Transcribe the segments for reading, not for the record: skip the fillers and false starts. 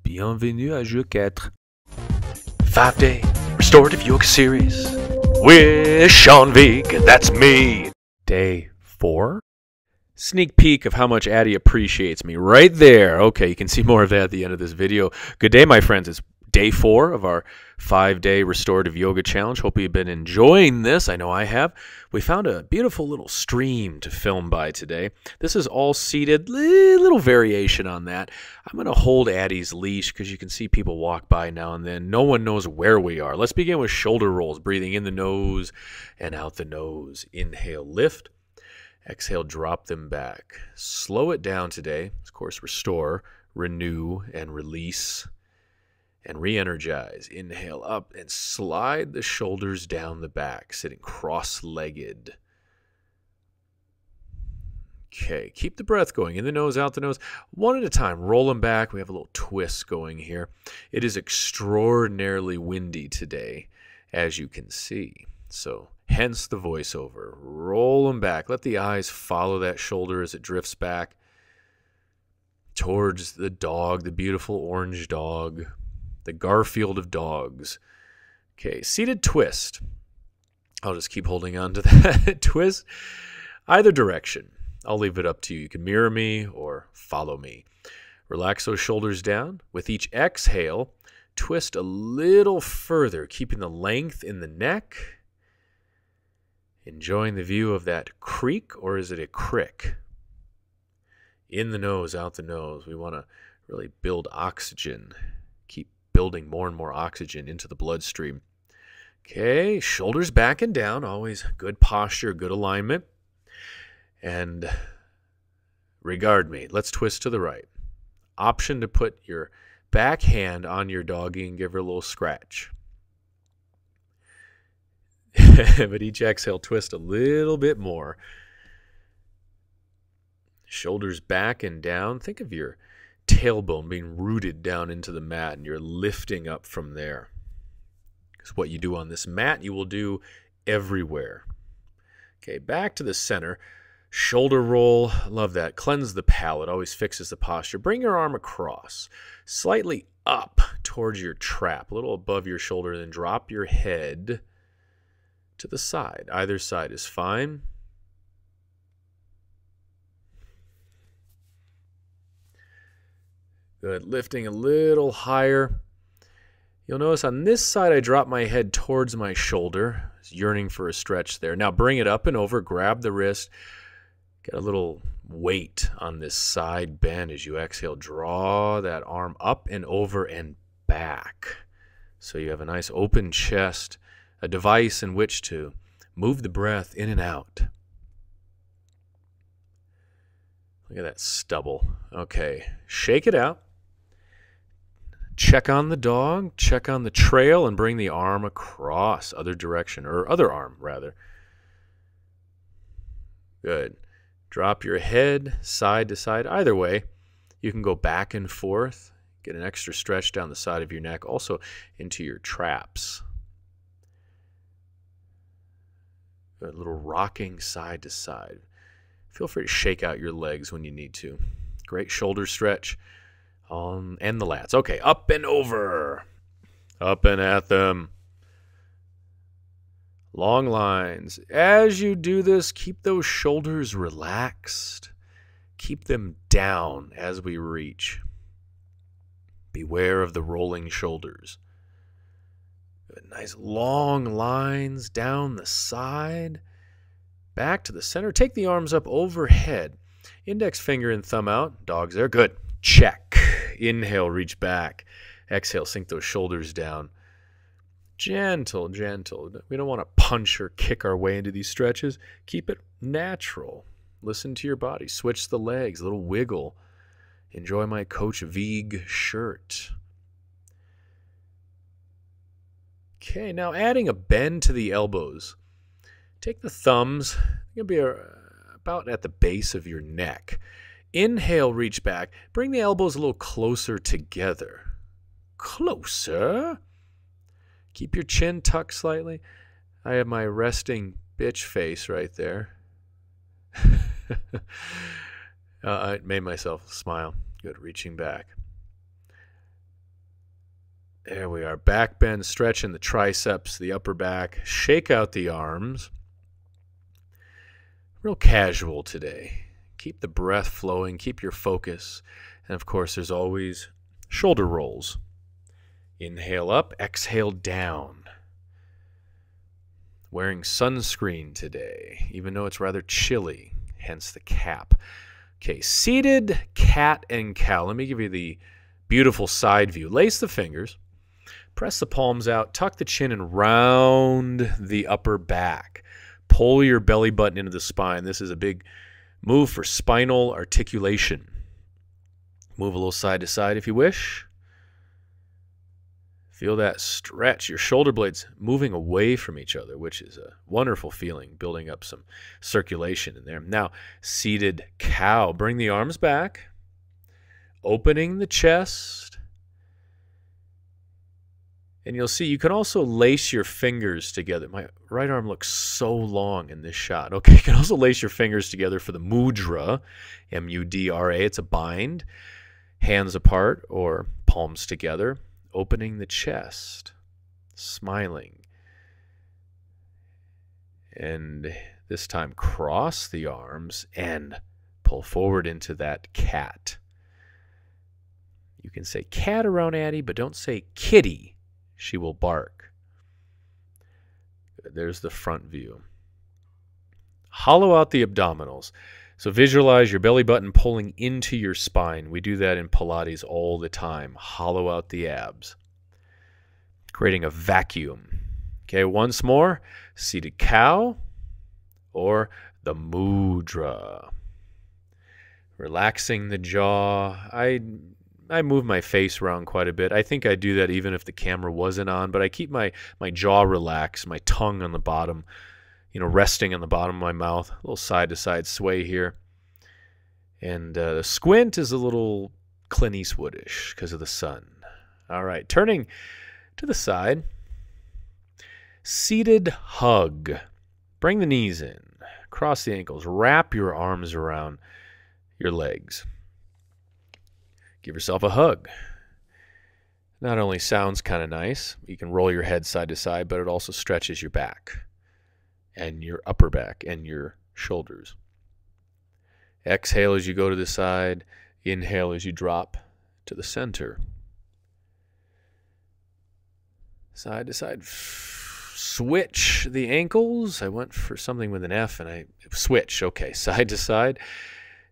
Bienvenue à Jeu 4. 5-day restorative yoga series with Sean Vigue. That's me. Day 4. Sneak peek of how much Addie appreciates me right there. Okay, you can see more of that at the end of this video. Good day, my friends. It's day 4 of our 5-day restorative yoga challenge. Hope you've been enjoying this. I know I have. We found a beautiful little stream to film by today. This is all seated, little variation on that. I'm going to hold Addie's leash because you can see people walk by now and then. No one knows where we are. Let's begin with shoulder rolls, breathing in the nose and out the nose. Inhale, lift. Exhale, drop them back. Slow it down today. Of course, restore, renew, and release. And re-energize. Inhale up and slide the shoulders down the back, sitting cross-legged. Okay, keep the breath going. In the nose, out the nose. One at a time. Roll them back. We have a little twist going here. It is extraordinarily windy today, as you can see. So, hence the voiceover. Roll them back. Let the eyes follow that shoulder as it drifts back towards the dog, the beautiful orange dog. The Garfield of dogs. Okay, seated twist. I'll just keep holding on to that twist. Either direction. I'll leave it up to you. You can mirror me or follow me. Relax those shoulders down. With each exhale, twist a little further, keeping the length in the neck. Enjoying the view of that creek, or is it a crick? In the nose, out the nose. We want to really build oxygen. Keep building more and more oxygen into the bloodstream. Okay, shoulders back and down. Always good posture, good alignment. And regard me. Let's twist to the right. Option to put your back hand on your doggy and give her a little scratch. But each exhale, twist a little bit more. Shoulders back and down. Think of your tailbone being rooted down into the mat, and you're lifting up from there. Because what you do on this mat, you will do everywhere. Okay, back to the center. Shoulder roll. Love that. Cleanse the palate. Always fixes the posture. Bring your arm across. Slightly up towards your trap. A little above your shoulder. Then drop your head to the side. Either side is fine. Good. Lifting a little higher. You'll notice on this side I drop my head towards my shoulder. Yearning for a stretch there. Now bring it up and over. Grab the wrist. Get a little weight on this side bend as you exhale. Draw that arm up and over and back. So you have a nice open chest. A device in which to move the breath in and out. Look at that stubble. Okay. Shake it out. Check on the dog, check on the trail, and bring the arm across, other direction, or other arm, rather. Good. Drop your head side to side. Either way, you can go back and forth, get an extra stretch down the side of your neck, also into your traps. A little rocking side to side. Feel free to shake out your legs when you need to. Great shoulder stretch. And the lats. Okay, up and over. Up and at them. Long lines. As you do this, keep those shoulders relaxed. Keep them down as we reach. Beware of the rolling shoulders. Good, nice long lines down the side. Back to the center. Take the arms up overhead. Index finger and thumb out. Dogs there. Good. Check. Inhale, reach back. Exhale, sink those shoulders down. Gentle, gentle. We don't want to punch or kick our way into these stretches. Keep it natural. Listen to your body. Switch the legs, a little wiggle. Enjoy my Coach Vigue shirt. Okay, now adding a bend to the elbows. Take the thumbs. They're going to be about at the base of your neck. Inhale, reach back. Bring the elbows a little closer together. Closer. Keep your chin tucked slightly. I have my resting bitch face right there. I made myself smile. Good, reaching back. There we are. Back bend, stretching the triceps, the upper back. Shake out the arms. Real casual today. Keep the breath flowing. Keep your focus. And, of course, there's always shoulder rolls. Inhale up, exhale down. Wearing sunscreen today, even though it's rather chilly, hence the cap. Okay, seated cat and cow. Let me give you the beautiful side view. Lace the fingers. Press the palms out, tuck the chin, and round the upper back. Pull your belly button into the spine. This is a big move for spinal articulation. Move a little side to side if you wish. Feel that stretch. Your shoulder blades moving away from each other, which is a wonderful feeling, building up some circulation in there. Now, seated cow. Bring the arms back, opening the chest. And you'll see you can also lace your fingers together. My right arm looks so long in this shot. Okay, you can also lace your fingers together for the mudra, M-U-D-R-A. It's a bind, hands apart or palms together, opening the chest, smiling. And this time cross the arms and pull forward into that cat. You can say cat around Addie, but don't say kitty. She will bark. There's the front view. Hollow out the abdominals. So visualize your belly button pulling into your spine. We do that in Pilates all the time. Hollow out the abs. Creating a vacuum. Okay, once more. Seated cow or the mudra. Relaxing the jaw. I move my face around quite a bit. I think I do that even if the camera wasn't on, but I keep my jaw relaxed, my tongue on the bottom, resting on the bottom of my mouth. A little side-to-side sway here. And the squint is a little Clint Eastwood-ish because of the sun. All right, turning to the side. Seated hug. Bring the knees in. Cross the ankles. Wrap your arms around your legs. Give yourself a hug. Not only sounds kind of nice, you can roll your head side to side, but it also stretches your back and your upper back and your shoulders. Exhale as you go to the side. Inhale as you drop to the center. Side to side. Switch the ankles. I went for something with an F and I switch. Okay, side to side.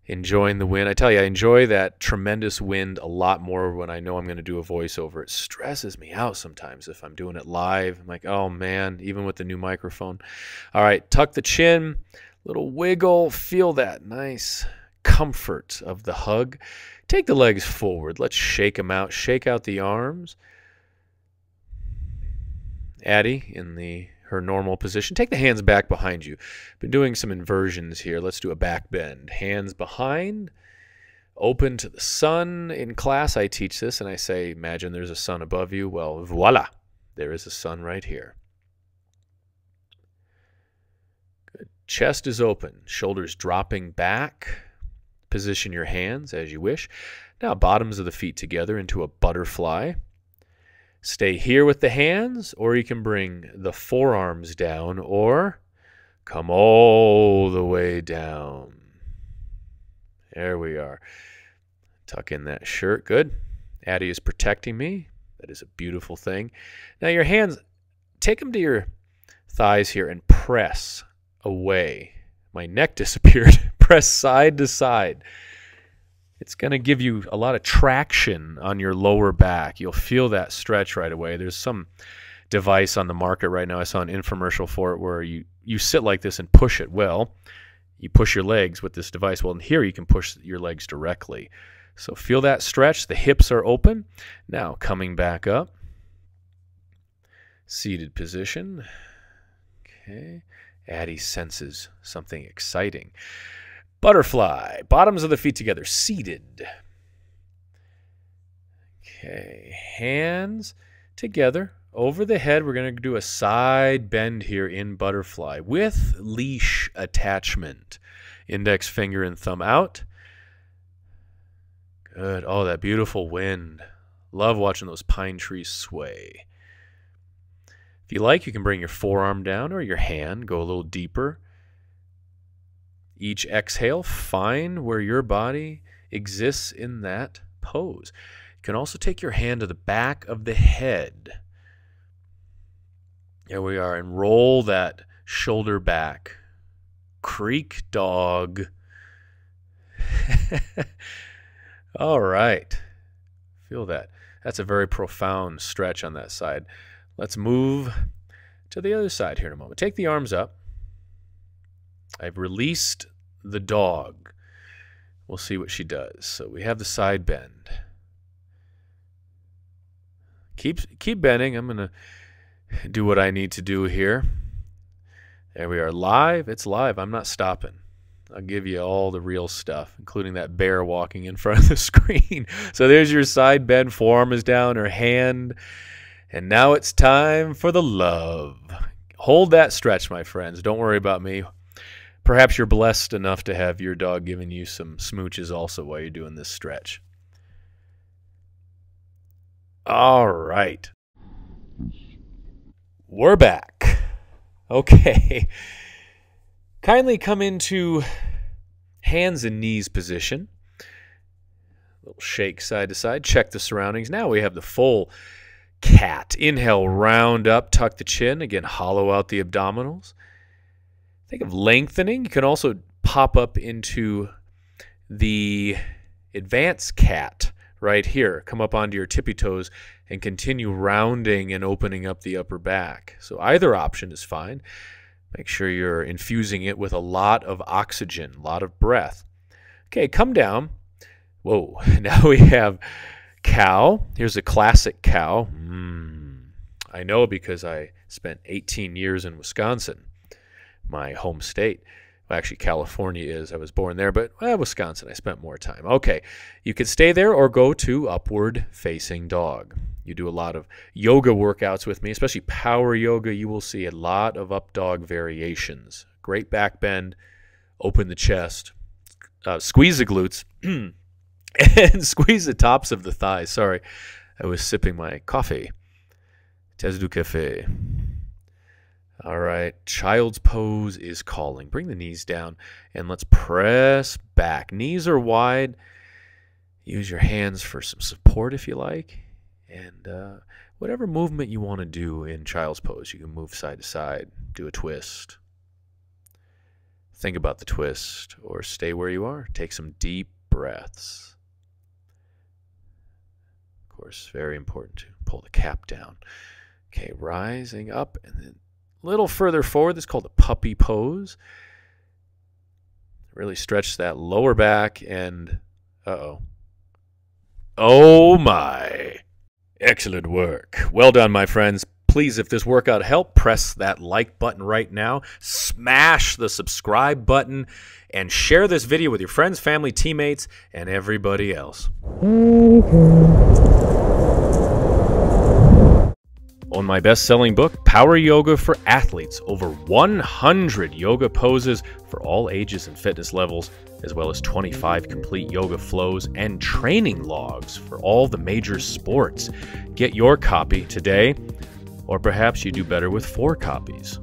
Enjoying the wind. I tell you, I enjoy that tremendous wind a lot more when I know I'm going to do a voiceover. It stresses me out sometimes if I'm doing it live. I'm like, oh man, even with the new microphone. All right, tuck the chin, little wiggle. Feel that nice comfort of the hug. Take the legs forward. Let's shake them out. Shake out the arms. Addie in her normal position. Take the hands back behind you. Been doing some inversions here. Let's do a back bend. Hands behind, open to the sun. In class, I teach this, and I say, imagine there's a sun above you. Well, voila, there is a sun right here. Good. Chest is open. Shoulders dropping back. Position your hands as you wish. Now, bottoms of the feet together into a butterfly. Stay here with the hands, or you can bring the forearms down, or come all the way down. There we are. Tuck in that shirt. Good. Addie is protecting me. That is a beautiful thing. Now your hands, take them to your thighs here and press away. My neck disappeared. Press side to side. It's going to give you a lot of traction on your lower back. You'll feel that stretch right away. There's some device on the market right now. I saw an infomercial for it where you sit like this and push it. Well, you push your legs with this device. Well, in here you can push your legs directly. So feel that stretch. The hips are open. Now coming back up. Seated position. Okay. Addie senses something exciting. Butterfly, bottoms of the feet together, seated. Okay, hands together over the head. We're going to do a side bend here in butterfly with leash attachment. Index finger and thumb out. Good. Oh, that beautiful wind. Love watching those pine trees sway. If you like, you can bring your forearm down or your hand, go a little deeper. Each exhale, find where your body exists in that pose. You can also take your hand to the back of the head. There we are, and roll that shoulder back. Creek dog. All right. Feel that. That's a very profound stretch on that side. Let's move to the other side here in a moment. Take the arms up. I've released the dog. We'll see what she does. So we have the side bend. Keep bending. I'm going to do what I need to do here. There we are. Live. It's live. I'm not stopping. I'll give you all the real stuff, including that bear walking in front of the screen. So there's your side bend. Forearm is down, her hand. And now it's time for the love. Hold that stretch, my friends. Don't worry about me. Perhaps you're blessed enough to have your dog giving you some smooches also while you're doing this stretch. All right. We're back. Okay. Kindly come into hands and knees position. A little shake side to side. Check the surroundings. Now we have the full cat. Inhale, round up, tuck the chin. Again, hollow out the abdominals. Think of lengthening. You can also pop up into the advanced cat right here. Come up onto your tippy toes and continue rounding and opening up the upper back. So either option is fine. Make sure you're infusing it with a lot of oxygen, a lot of breath. Okay, come down. Whoa, now we have cow. Here's a classic cow. I know because I spent 18 years in Wisconsin, my home state. Well, actually, California is. I was born there, but Wisconsin, I spent more time. Okay, you could stay there or go to upward facing dog. You do a lot of yoga workouts with me, especially power yoga. You will see a lot of up dog variations. Great back bend, open the chest, squeeze the glutes, and squeeze the tops of the thighs. Sorry, I was sipping my coffee. Tasse du café. All right, child's pose is calling. Bring the knees down and let's press back. Knees are wide. Use your hands for some support if you like. And whatever movement you want to do in child's pose, you can move side to side, do a twist. Think about the twist or stay where you are. Take some deep breaths. Of course, very important to pull the cap down. Okay, rising up and then a little further forward. This is called the puppy pose. Really stretch that lower back and oh my. Excellent work. Well done, my friends. Please, if this workout helped, press that like button right now. Smash the subscribe button and share this video with your friends, family, teammates, and everybody else. On my best-selling book, Power Yoga for Athletes, over 100 yoga poses for all ages and fitness levels, as well as 25 complete yoga flows and training logs for all the major sports. Get your copy today, or perhaps you do better with 4 copies.